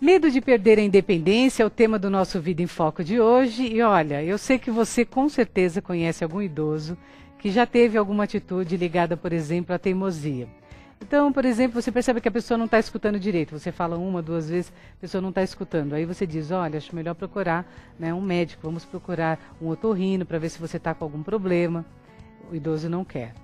Medo de perder a independência é o tema do nosso Vida em Foco de hoje. E olha, eu sei que você com certeza conhece algum idoso que já teve alguma atitude ligada, por exemplo, à teimosia. Então, por exemplo, você percebe que a pessoa não está escutando direito. Você fala uma, duas vezes, a pessoa não está escutando. Aí você diz, olha, acho melhor procurar, né, um médico, vamos procurar um otorrino para ver se você está com algum problema. O idoso não quer.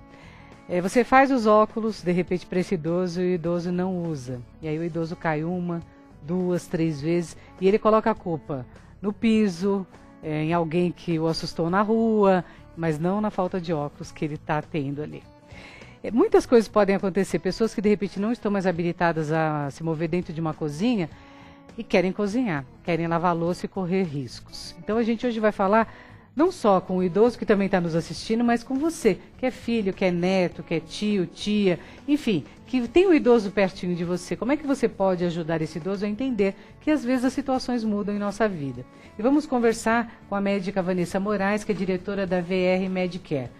Você faz os óculos, de repente, para esse idoso, e o idoso não usa. E aí o idoso cai uma, duas, três vezes, e ele coloca a culpa no piso, em alguém que o assustou na rua, mas não na falta de óculos que ele está tendo ali. Muitas coisas podem acontecer, pessoas que de repente não estão mais habilitadas a se mover dentro de uma cozinha e querem cozinhar, querem lavar a louça e correr riscos. Então a gente hoje vai falar não só com o idoso que também está nos assistindo, mas com você, que é filho, que é neto, que é tio, tia, enfim, que tem o idoso pertinho de você. Como é que você pode ajudar esse idoso a entender que às vezes as situações mudam em nossa vida? E vamos conversar com a médica Vanessa Moraes, que é diretora da VR Medicare.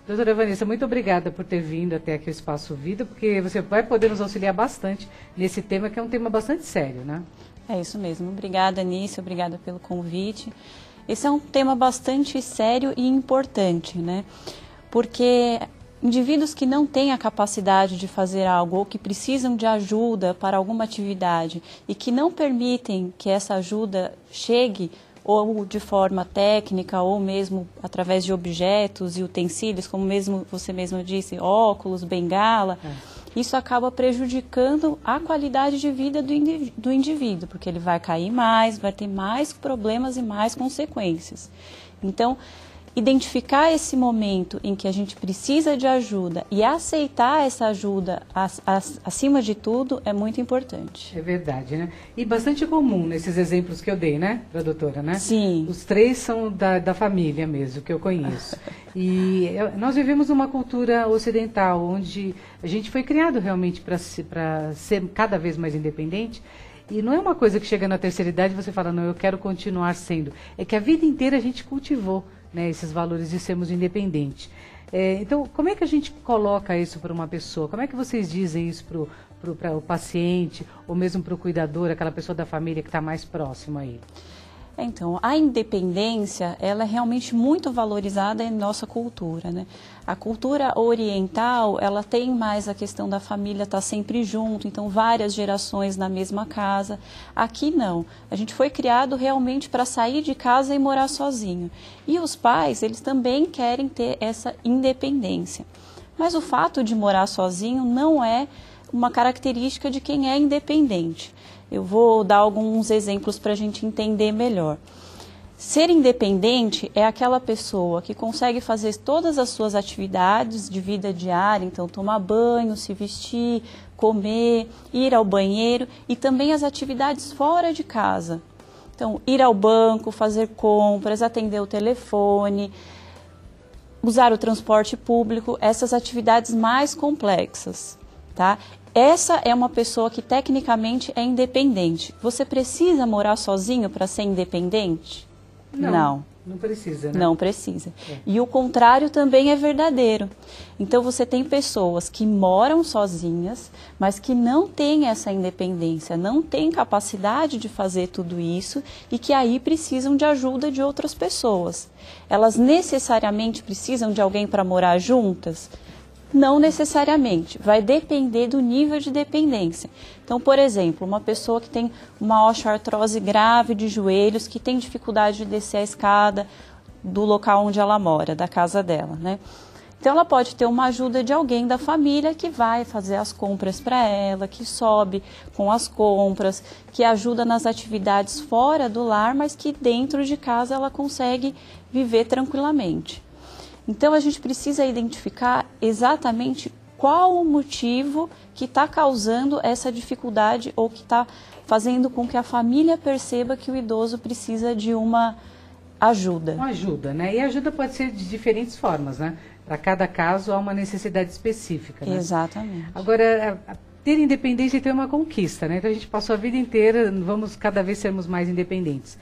Doutora Vanessa, muito obrigada por ter vindo até aqui o Espaço Vida, porque você vai poder nos auxiliar bastante nesse tema, que é um tema bastante sério, né? É isso mesmo. Obrigada, Anícia, obrigada pelo convite. Esse é um tema bastante sério e importante, né? Porque indivíduos que não têm a capacidade de fazer algo ou que precisam de ajuda para alguma atividade e que não permitem que essa ajuda chegue ou de forma técnica ou mesmo através de objetos e utensílios, como mesmo você mesmo disse, óculos, bengala, isso acaba prejudicando a qualidade de vida do indivíduo, porque ele vai cair mais, vai ter mais problemas e mais consequências. Então, identificar esse momento em que a gente precisa de ajuda e aceitar essa ajuda acima de tudo é muito importante. É verdade, né? E bastante comum nesses exemplos que eu dei, né, da doutora, né? Sim. Os três são da família mesmo, que eu conheço. E nós vivemos uma cultura ocidental, onde a gente foi criado realmente para ser cada vez mais independente. E não é uma coisa que chega na terceira idade e você fala, não, eu quero continuar sendo. É que a vida inteira a gente cultivou, né, esses valores de sermos independentes. Então, como é que a gente coloca isso para uma pessoa? Como é que vocês dizem isso para o paciente ou mesmo para o cuidador, aquela pessoa da família que está mais próxima aí? Então, a independência, ela é realmente muito valorizada em nossa cultura, né? A cultura oriental, ela tem mais a questão da família estar sempre junto, então várias gerações na mesma casa. Aqui não. A gente foi criado realmente para sair de casa e morar sozinho. E os pais, eles também querem ter essa independência. Mas o fato de morar sozinho não é uma característica de quem é independente. Eu vou dar alguns exemplos para a gente entender melhor. Ser independente é aquela pessoa que consegue fazer todas as suas atividades de vida diária, então tomar banho, se vestir, comer, ir ao banheiro e também as atividades fora de casa. Então, ir ao banco, fazer compras, atender o telefone, usar o transporte público, essas atividades mais complexas, tá? Essa é uma pessoa que tecnicamente é independente. Você precisa morar sozinho para ser independente? Não precisa, né? Não precisa. E o contrário também é verdadeiro. Então você tem pessoas que moram sozinhas, mas que não têm essa independência, não têm capacidade de fazer tudo isso e que aí precisam de ajuda de outras pessoas. Elas necessariamente precisam de alguém para morar juntas? Não necessariamente, vai depender do nível de dependência. Então, por exemplo, uma pessoa que tem uma osteoartrose grave de joelhos, que tem dificuldade de descer a escada do local onde ela mora, da casa dela, né? Então, ela pode ter uma ajuda de alguém da família que vai fazer as compras para ela, que sobe com as compras, que ajuda nas atividades fora do lar, mas que dentro de casa ela consegue viver tranquilamente. Então, a gente precisa identificar exatamente qual o motivo que está causando essa dificuldade ou que está fazendo com que a família perceba que o idoso precisa de uma ajuda. Uma ajuda, né? E a ajuda pode ser de diferentes formas, né? Para cada caso há uma necessidade específica, né? Exatamente. Agora, ter independência então é uma conquista, né? Então a gente passou a vida inteira, vamos cada vez sermos mais independentes.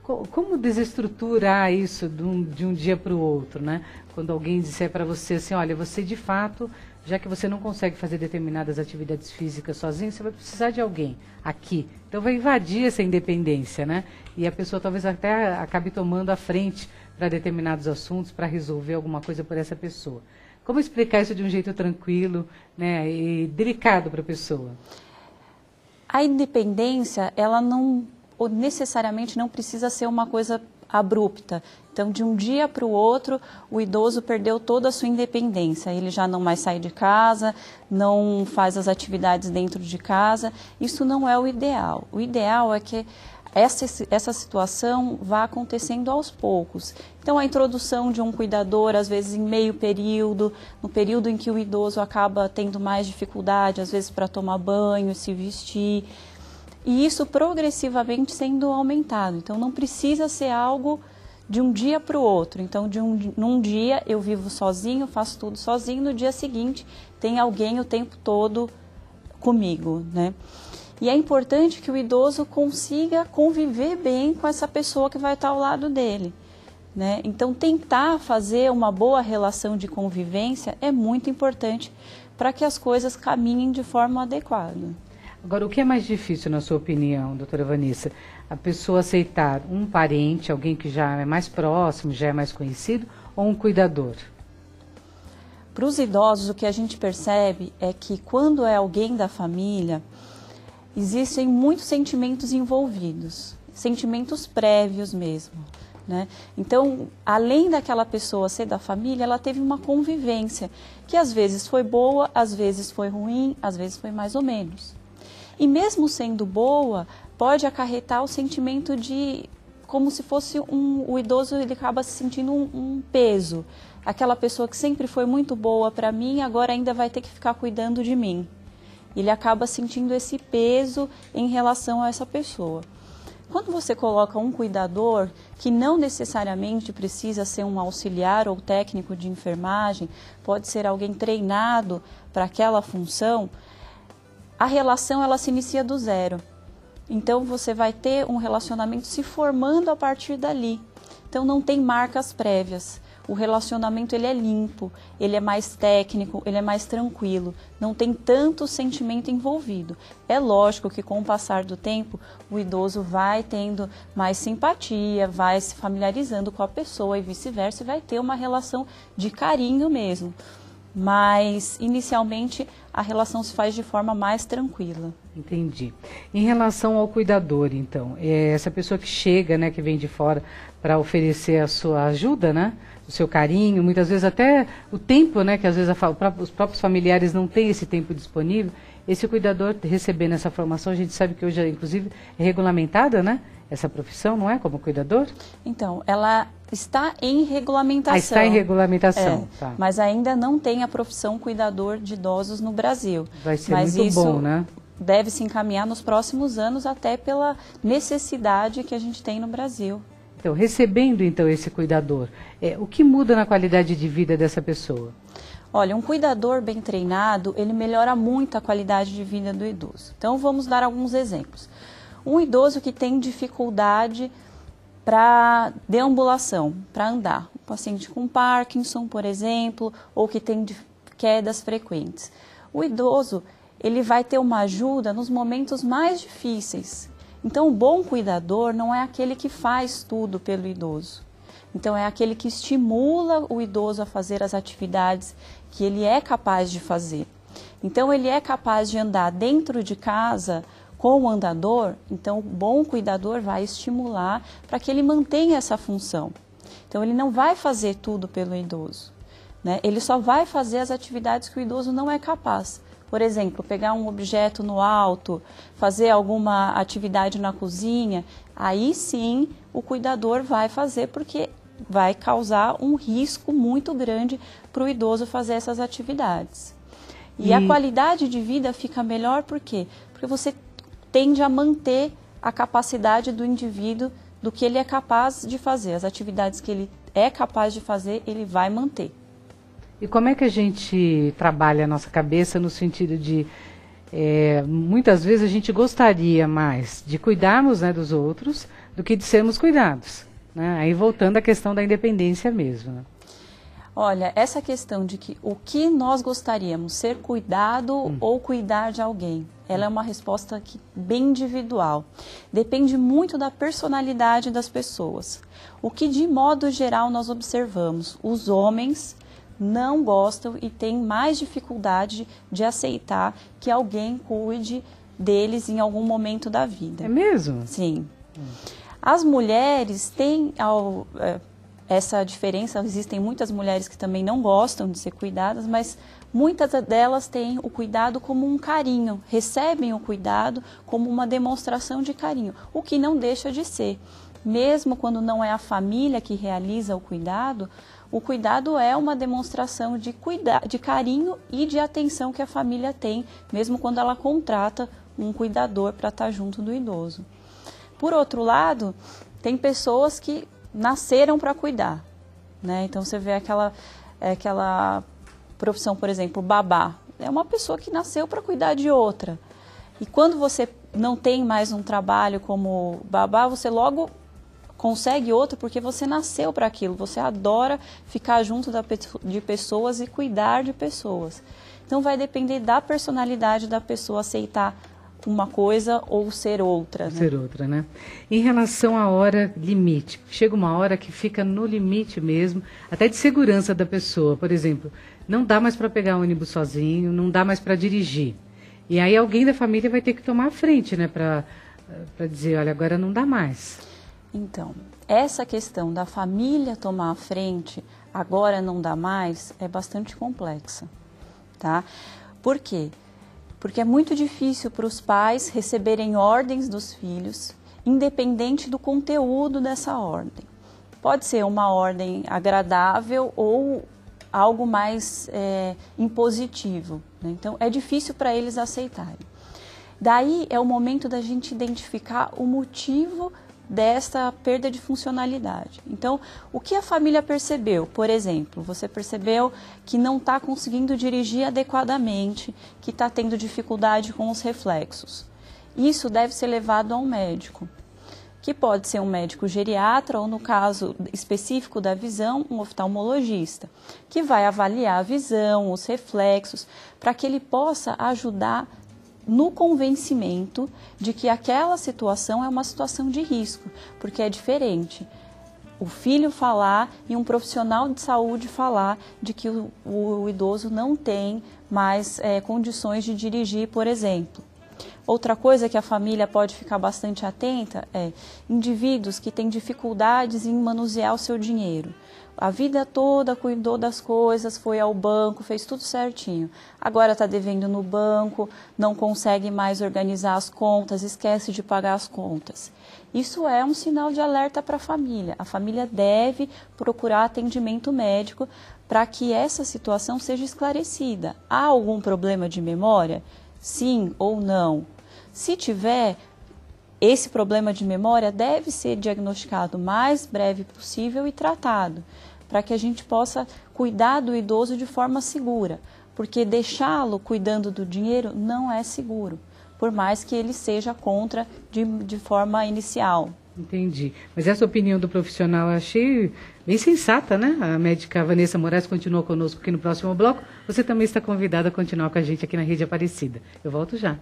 Como desestruturar isso de um dia para o outro, né? Quando alguém disser para você assim, olha, você de fato já que você não consegue fazer determinadas atividades físicas sozinho, você vai precisar de alguém aqui. Então vai invadir essa independência, né? E a pessoa talvez até acabe tomando a frente para determinados assuntos, para resolver alguma coisa por essa pessoa. Como explicar isso de um jeito tranquilo, né, e delicado para a pessoa? A independência, ela não necessariamente não precisa ser uma coisa abrupta. Então, de um dia para o outro, o idoso perdeu toda a sua independência. Ele já não mais sai de casa, não faz as atividades dentro de casa. Isso não é o ideal. O ideal é que essa situação vá acontecendo aos poucos. Então, a introdução de um cuidador, às vezes em meio período, no período em que o idoso acaba tendo mais dificuldade, às vezes para tomar banho, se vestir, e isso progressivamente sendo aumentado. Então, não precisa ser algo de um dia para o outro. Então, num dia eu vivo sozinho, faço tudo sozinho, no dia seguinte tem alguém o tempo todo comigo, né? E é importante que o idoso consiga conviver bem com essa pessoa que vai estar ao lado dele, né? Então, tentar fazer uma boa relação de convivência é muito importante para que as coisas caminhem de forma adequada. Agora, o que é mais difícil, na sua opinião, doutora Vanessa? A pessoa aceitar um parente, alguém que já é mais próximo, já é mais conhecido, ou um cuidador? Para os idosos, o que a gente percebe é que quando é alguém da família, existem muitos sentimentos envolvidos, sentimentos prévios mesmo, né? Então, além daquela pessoa ser da família, ela teve uma convivência, que às vezes foi boa, às vezes foi ruim, às vezes foi mais ou menos. E mesmo sendo boa, pode acarretar o sentimento de, como se fosse o idoso, ele acaba se sentindo um peso. Aquela pessoa que sempre foi muito boa para mim, agora ainda vai ter que ficar cuidando de mim. Ele acaba sentindo esse peso em relação a essa pessoa. Quando você coloca um cuidador, que não necessariamente precisa ser um auxiliar ou técnico de enfermagem, pode ser alguém treinado para aquela função, a relação ela se inicia do zero. Então você vai ter um relacionamento se formando a partir dali. Então não tem marcas prévias. O relacionamento ele é limpo, ele é mais técnico, ele é mais tranquilo, não tem tanto sentimento envolvido. É lógico que com o passar do tempo, o idoso vai tendo mais simpatia, vai se familiarizando com a pessoa e vice-versa, e vai ter uma relação de carinho mesmo. Mas, inicialmente, a relação se faz de forma mais tranquila. Entendi. Em relação ao cuidador, então, essa pessoa que chega, né, que vem de fora para oferecer a sua ajuda, né, o seu carinho, muitas vezes até o tempo, né, que às vezes os próprios familiares não têm esse tempo disponível, esse cuidador recebendo essa formação, a gente sabe que hoje, inclusive, é regulamentada, né, essa profissão, não é, como cuidador? Então, ela está em regulamentação. Está em regulamentação, tá. Mas ainda não tem a profissão cuidador de idosos no Brasil. Vai ser muito bom, né? Deve se encaminhar nos próximos anos, até pela necessidade que a gente tem no Brasil. Então, recebendo então esse cuidador, o que muda na qualidade de vida dessa pessoa? Olha, um cuidador bem treinado, ele melhora muito a qualidade de vida do idoso. Então, vamos dar alguns exemplos. Um idoso que tem dificuldade para deambulação, para andar. Um paciente com Parkinson, por exemplo, ou que tem quedas frequentes. O idoso, ele vai ter uma ajuda nos momentos mais difíceis. Então, o bom cuidador não é aquele que faz tudo pelo idoso. Então, é aquele que estimula o idoso a fazer as atividades que ele é capaz de fazer. Então, ele é capaz de andar dentro de casa com o andador, então o bom cuidador vai estimular para que ele mantenha essa função. Então, ele não vai fazer tudo pelo idoso, né? Ele só vai fazer as atividades que o idoso não é capaz. Por exemplo, pegar um objeto no alto, fazer alguma atividade na cozinha, aí sim o cuidador vai fazer, porque vai causar um risco muito grande para o idoso fazer essas atividades. E a qualidade de vida fica melhor por quê? Porque você tende a manter a capacidade do indivíduo do que ele é capaz de fazer. As atividades que ele é capaz de fazer, ele vai manter. E como é que a gente trabalha a nossa cabeça no sentido de, muitas vezes a gente gostaria mais de cuidarmos, né, dos outros do que de sermos cuidados, né? Aí voltando à questão da independência mesmo, né? Olha, essa questão de que o que nós gostaríamos, ser cuidado ou cuidar de alguém, ela é uma resposta bem individual. Depende muito da personalidade das pessoas. O que de modo geral nós observamos, os homens não gostam e têm mais dificuldade de aceitar que alguém cuide deles em algum momento da vida. É mesmo? Sim. As mulheres têm essa diferença, existem muitas mulheres que também não gostam de ser cuidadas, mas muitas delas têm o cuidado como um carinho, recebem o cuidado como uma demonstração de carinho, o que não deixa de ser. Mesmo quando não é a família que realiza o cuidado é uma demonstração de carinho e de atenção que a família tem, mesmo quando ela contrata um cuidador para estar junto do idoso. Por outro lado, tem pessoas que nasceram para cuidar, né? Então você vê aquela profissão, por exemplo, babá. É uma pessoa que nasceu para cuidar de outra. E quando você não tem mais um trabalho como babá, você logo consegue outro porque você nasceu para aquilo. Você adora ficar junto de pessoas e cuidar de pessoas. Então vai depender da personalidade da pessoa aceitar uma coisa ou ser outra. Né? Ser outra, né? Em relação à hora limite, chega uma hora que fica no limite mesmo, até de segurança da pessoa. Por exemplo, não dá mais para pegar ônibus sozinho, não dá mais para dirigir. E aí alguém da família vai ter que tomar a frente, né? Para dizer, olha, agora não dá mais. Então, essa questão da família tomar a frente, agora não dá mais, é bastante complexa, tá? Por quê? Porque é muito difícil para os pais receberem ordens dos filhos, independente do conteúdo dessa ordem. Pode ser uma ordem agradável ou algo mais impositivo, né? Então, é difícil para eles aceitarem. Daí é o momento da gente identificar o motivo dessa perda de funcionalidade. Então, o que a família percebeu? Por exemplo, você percebeu que não está conseguindo dirigir adequadamente, que está tendo dificuldade com os reflexos. Isso deve ser levado a um médico, que pode ser um médico geriatra ou, no caso específico da visão, um oftalmologista, que vai avaliar a visão, os reflexos, para que ele possa ajudar no convencimento de que aquela situação é uma situação de risco, porque é diferente o filho falar e um profissional de saúde falar de que o idoso não tem mais condições de dirigir, por exemplo. Outra coisa que a família pode ficar bastante atenta é indivíduos que têm dificuldades em manusear o seu dinheiro. A vida toda cuidou das coisas, foi ao banco, fez tudo certinho. Agora está devendo no banco, não consegue mais organizar as contas, esquece de pagar as contas. Isso é um sinal de alerta para a família. A família deve procurar atendimento médico para que essa situação seja esclarecida. Há algum problema de memória? Sim ou não? Se tiver, esse problema de memória deve ser diagnosticado o mais breve possível e tratado, para que a gente possa cuidar do idoso de forma segura, porque deixá-lo cuidando do dinheiro não é seguro, por mais que ele seja contra de forma inicial. Entendi. Mas essa opinião do profissional eu achei bem sensata, né? A médica Vanessa Moraes continua conosco aqui no próximo bloco. Você também está convidada a continuar com a gente aqui na Rede Aparecida. Eu volto já.